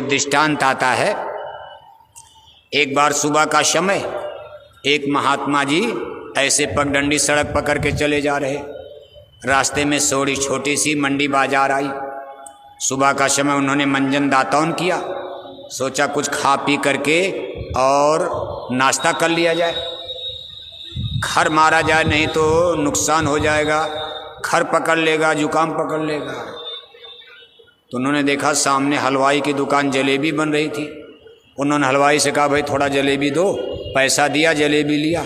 एक दृष्टांत आता है। एक बार सुबह का समय एक महात्मा जी ऐसे पगडंडी सड़क पकड़ के चले जा रहे। रास्ते में थोड़ी छोटी सी मंडी बाजार आई। सुबह का समय उन्होंने मंजन दातौन किया, सोचा कुछ खा पी करके और नाश्ता कर लिया जाए, खर मारा जाए नहीं तो नुकसान हो जाएगा, खर पकड़ लेगा, जुकाम पकड़ लेगा। तो उन्होंने देखा सामने हलवाई की दुकान, जलेबी बन रही थी। उन्होंने हलवाई से कहा भाई थोड़ा जलेबी दो, पैसा दिया, जलेबी लिया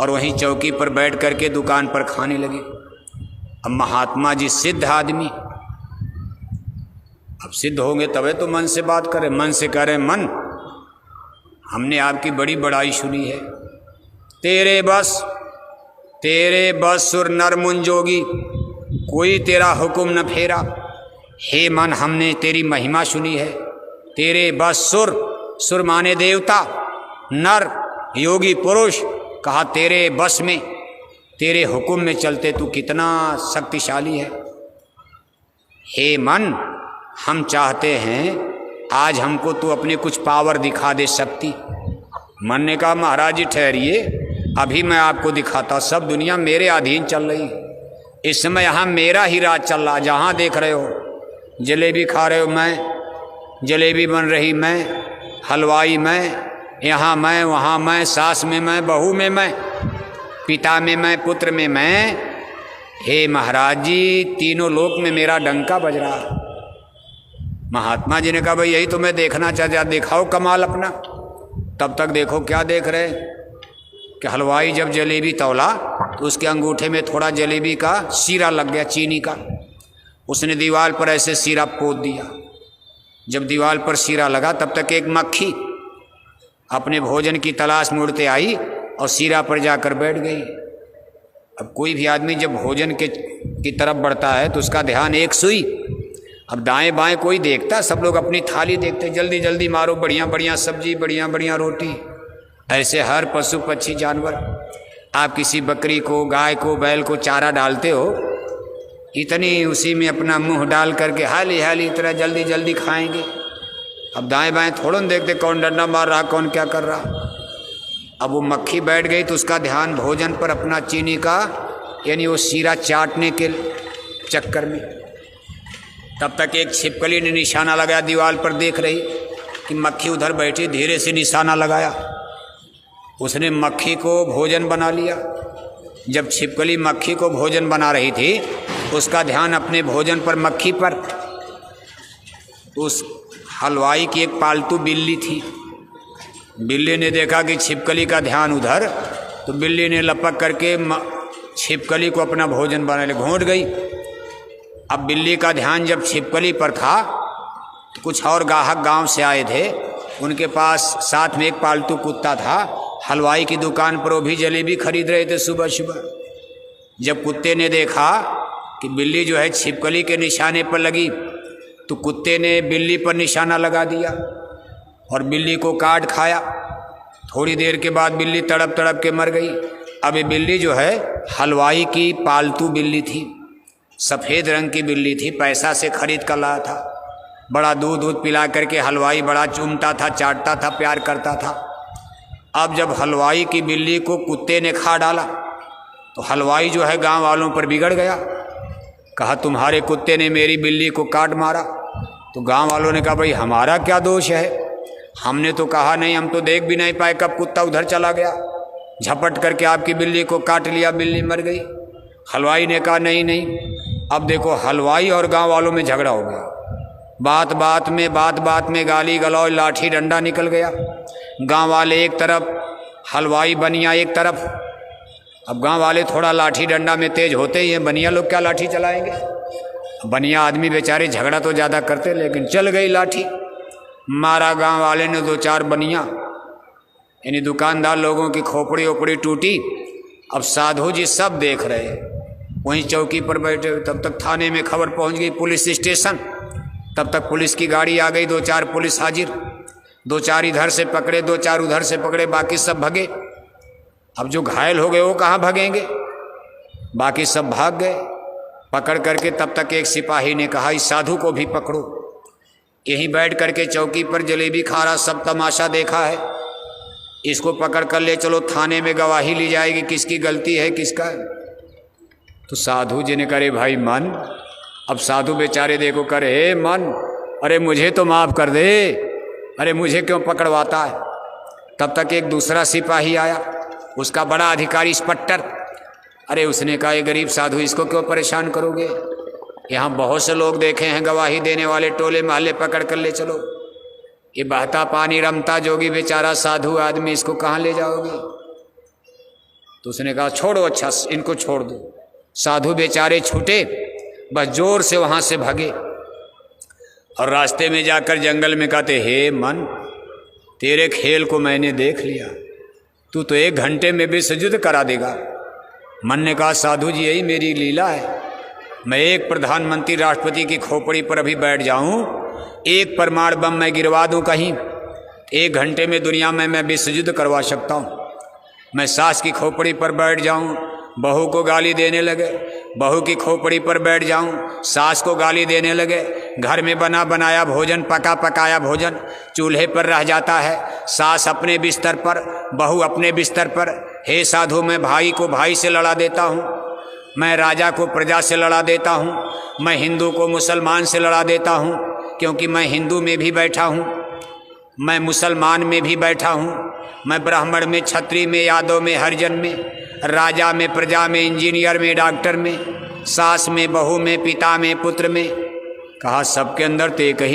और वहीं चौकी पर बैठ करके दुकान पर खाने लगे। अब महात्मा जी सिद्ध आदमी, अब सिद्ध होंगे तबे तो मन से बात करें। मन से कह रहे मन, हमने आपकी बड़ी बड़ाई सुनी है, तेरे बस सुर नर मुन जोगी, कोई तेरा हुक्म न फेरा। हे मन, हमने तेरी महिमा सुनी है, तेरे बस सुर माने देवता, नर योगी पुरुष, कहा तेरे बस में, तेरे हुक्म में चलते तू कितना शक्तिशाली है। हे मन, हम चाहते हैं आज हमको तू अपने कुछ पावर दिखा दे, शक्ति। मन ने कहा महाराज जी ठहरिए, अभी मैं आपको दिखाता। सब दुनिया मेरे अधीन चल रही, इस समय यहाँ मेरा ही राज चल रहा। जहाँ देख रहे हो जलेबी खा रहे हो मैं, जलेबी बन रही मैं, हलवाई मैं, यहाँ मैं, वहाँ मैं, सास में मैं, बहू में मैं, पिता में मैं, पुत्र में मैं। हे महाराज जी, तीनों लोक में मेरा डंका बज रहा। महात्मा जी ने कहा भाई यही तो मैं देखना चाहता, दिखाओ कमाल अपना। तब तक देखो क्या देख रहे कि हलवाई जब जलेबी तौला तो उसके अंगूठे में थोड़ा जलेबी का सीरा लग गया, चीनी का। उसने दीवार पर ऐसे सीरा पोत दिया। जब दीवार पर सीरा लगा तब तक एक मक्खी अपने भोजन की तलाश में उड़ते आई और सीरा पर जाकर बैठ गई। अब कोई भी आदमी जब भोजन की तरफ बढ़ता है तो उसका ध्यान एक सुई। अब दाएं बाएं कोई देखता, सब लोग अपनी थाली देखते, जल्दी जल्दी मारो, बढ़िया बढ़िया सब्जी, बढ़िया बढ़िया रोटी। ऐसे हर पशु पक्षी जानवर, आप किसी बकरी को, गाय को, बैल को चारा डालते हो, इतनी उसी में अपना मुंह डाल करके हाली हाली इतना जल्दी जल्दी खाएंगे। अब दाएं बाएं थोड़ा देखते कौन डंडा मार रहा, कौन क्या कर रहा। अब वो मक्खी बैठ गई तो उसका ध्यान भोजन पर, अपना चीनी का यानी वो सीरा चाटने के चक्कर में। तब तक एक छिपकली ने निशाना लगाया, दीवार पर देख रही कि मक्खी उधर बैठी, धीरे से निशाना लगाया, उसने मक्खी को भोजन बना लिया। जब छिपकली मक्खी को भोजन बना रही थी उसका ध्यान अपने भोजन पर, मक्खी पर। उस हलवाई की एक पालतू बिल्ली थी। बिल्ली ने देखा कि छिपकली का ध्यान उधर, तो बिल्ली ने लपक करके छिपकली को अपना भोजन बनाने घोंट गई। अब बिल्ली का ध्यान जब छिपकली पर था तो कुछ और ग्राहक गांव से आए थे, उनके पास साथ में एक पालतू कुत्ता था। हलवाई की दुकान पर वो भी जलेबी खरीद रहे थे सुबह सुबह। जब कुत्ते ने देखा कि बिल्ली जो है छिपकली के निशाने पर लगी तो कुत्ते ने बिल्ली पर निशाना लगा दिया और बिल्ली को काट खाया। थोड़ी देर के बाद बिल्ली तड़प तड़प के मर गई। अब ये बिल्ली जो है हलवाई की पालतू बिल्ली थी, सफ़ेद रंग की बिल्ली थी, पैसा से खरीद कर लाया था। बड़ा दूध पिला करके हलवाई बड़ा चूमता था, चाटता था, प्यार करता था। अब जब हलवाई की बिल्ली को कुत्ते ने खा डाला तो हलवाई जो है गांव वालों पर बिगड़ गया। कहा तुम्हारे कुत्ते ने मेरी बिल्ली को काट मारा। तो गांव वालों ने कहा भाई हमारा क्या दोष है, हमने तो कहा नहीं, हम तो देख भी नहीं पाए कब कुत्ता उधर चला गया, झपट करके आपकी बिल्ली को काट लिया, बिल्ली मर गई। हलवाई ने कहा नहीं नहीं। अब देखो हलवाई और गांव वालों में झगड़ा हो गया। बात बात में गाली गलौज, लाठी डंडा निकल गया। गांव वाले एक तरफ, हलवाई बनिया एक तरफ। अब गांव वाले थोड़ा लाठी डंडा में तेज होते ही हैं, बनिया लोग क्या लाठी चलाएंगे। बनिया आदमी बेचारे झगड़ा तो ज़्यादा करते, लेकिन चल गई लाठी, मारा गांव वाले ने दो चार बनिया, यानी दुकानदार लोगों की खोपड़ी ओपड़ी टूटी। अब साधु जी सब देख रहे हैं, वहीं चौकी पर बैठे। तब तक थाने में खबर पहुंच गई, पुलिस स्टेशन। तब तक पुलिस की गाड़ी आ गई, दो चार पुलिस हाजिर, दो चार इधर से पकड़े, दो चार उधर से पकड़े, बाकी सब भगे। अब जो घायल हो गए वो कहाँ भागेंगे, बाकी सब भाग गए। पकड़ करके तब तक एक सिपाही ने कहा इस साधु को भी पकड़ो। यहीं बैठ करके चौकी पर जलेबी खा रहा, सब तमाशा देखा है। इसको पकड़ कर ले चलो थाने में, गवाही ली जाएगी, किसकी गलती है किसका है। तो साधु जी ने करे भाई मन, अब साधु बेचारे देखो करे हे मन, अरे मुझे तो माफ़ कर दे, अरे मुझे क्यों पकड़वाता है। तब तक एक दूसरा सिपाही आया, उसका बड़ा अधिकारी इंस्पेक्टर। अरे उसने कहा ये गरीब साधु, इसको क्यों परेशान करोगे, यहाँ बहुत से लोग देखे हैं गवाही देने वाले, टोले महल्ले पकड़ कर ले चलो। ये बहता पानी रमता जोगी बेचारा साधु आदमी, इसको कहाँ ले जाओगे। तो उसने कहा छोड़ो, अच्छा इनको छोड़ दो। साधु बेचारे छूटे, बस जोर से वहाँ से भागे और रास्ते में जाकर जंगल में कहते हे मन, तेरे खेल को मैंने देख लिया, तू तो 1 घंटे में भी सुजुद करा देगा। मन ने कहा साधु जी यही मेरी लीला है, मैं एक प्रधानमंत्री राष्ट्रपति की खोपड़ी पर अभी बैठ जाऊं, एक परमाणु बम मैं गिरवा दूं कहीं, 1 घंटे में दुनिया में मैं विश्वयुद्ध करवा सकता हूं। मैं सास की खोपड़ी पर बैठ जाऊं, बहू को गाली देने लगे, बहू की खोपड़ी पर बैठ जाऊं, सास को गाली देने लगे, घर में बना बनाया भोजन, पका पकाया भोजन चूल्हे पर रह जाता है, सास अपने बिस्तर पर, बहू अपने बिस्तर पर। हे साधु, मैं भाई को भाई से लड़ा देता हूँ, मैं राजा को प्रजा से लड़ा देता हूँ, मैं हिंदू को मुसलमान से लड़ा देता हूँ, क्योंकि मैं हिंदू में भी बैठा हूँ, मैं मुसलमान में भी बैठा हूँ, मैं ब्राह्मण में, क्षत्रिय में, यादव में, हरिजन में, राजा में, प्रजा में, इंजीनियर में, डॉक्टर में, सास में, बहू में, पिता में, पुत्र में। कहा सबके अंदर तो एक ही